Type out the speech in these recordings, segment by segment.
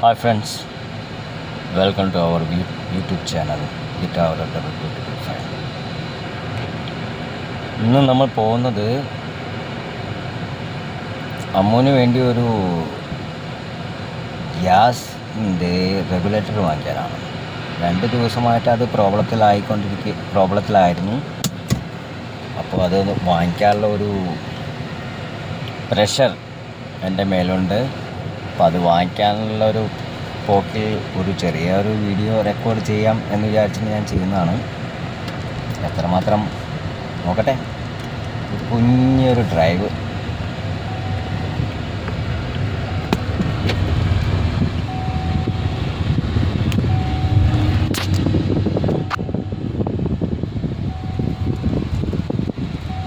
Hi friends, welcome to our YouTube channel Guitar Double Beautiful Fine. ഇന്ന് നമ്മൾ പോകുന്നത് അമ്മുവിന് വേണ്ടി ഒരു ഗ്യാസിൻ്റെ റെഗുലേറ്റർ വാങ്ങിക്കാനാണ്. 2 ദിവസമായിട്ട് അത് പ്രോബ്ലത്തിലായിരുന്നു. അപ്പോൾ അത് വാങ്ങിക്കാനുള്ള ഒരു പ്രഷർ എൻ്റെ മേലുണ്ട്. അപ്പോൾ അത് വാങ്ങിക്കാനുള്ള ഒരു പോക്കിൽ ഒരു ചെറിയൊരു വീഡിയോ റെക്കോർഡ് ചെയ്യാം എന്ന് വിചാരിച്ചിട്ട് ഞാൻ ചെയ്യുന്നതാണ്. എത്രമാത്രം നോക്കട്ടെ. ഒരു കുഞ്ഞൊരു ഡ്രൈവ്.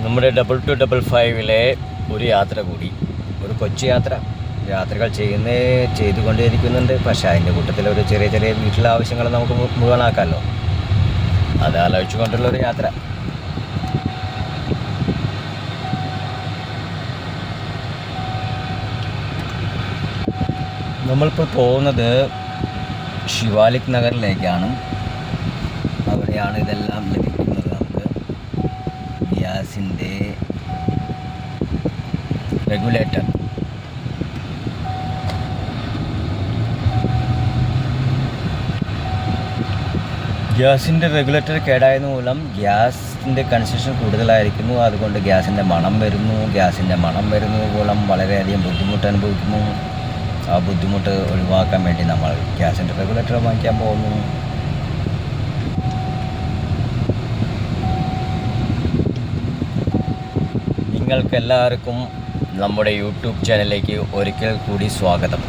നമ്മുടെ 2255 ഒരു യാത്ര കൂടി, ഒരു കൊച്ചു യാത്രകൾ ചെയ്തുകൊണ്ടേയിരിക്കുന്നുണ്ട്. പക്ഷേ അതിൻ്റെ കൂട്ടത്തിൽ ഒരു ചെറിയ വീട്ടിലെ ആവശ്യങ്ങൾ നമുക്ക് മുഴുവനാക്കാമല്ലോ. അത് ആലോചിച്ചു കൊണ്ടുള്ളൊരു യാത്ര. നമ്മളിപ്പോൾ പോകുന്നത് ശിവാലിക് നഗറിലേക്കാണ്. അവിടെയാണ് ഇതെല്ലാം ലഭിക്കുന്നത് നമുക്ക്. ഗ്യാസിൻ്റെ റെഗുലേറ്റർ. ഗ്യാസിൻ്റെ റെഗുലേറ്റർ കേടായത് മൂലം ഗ്യാസിൻ്റെ കൺസംഷൻ കൂടുതലായിരിക്കുന്നു. അതുകൊണ്ട് ഗ്യാസിൻ്റെ മണം വരുന്നു മൂലം വളരെയധികം ബുദ്ധിമുട്ട് അനുഭവിക്കുന്നു. ആ ബുദ്ധിമുട്ട് ഒഴിവാക്കാൻ വേണ്ടി നമ്മൾ ഗ്യാസിൻ്റെ റെഗുലേറ്റർ വാങ്ങിക്കാൻ പോകുന്നു. നിങ്ങൾക്കെല്ലാവർക്കും നമ്മുടെ യൂട്യൂബ് ചാനലിലേക്ക് ഒരിക്കൽ കൂടി സ്വാഗതം.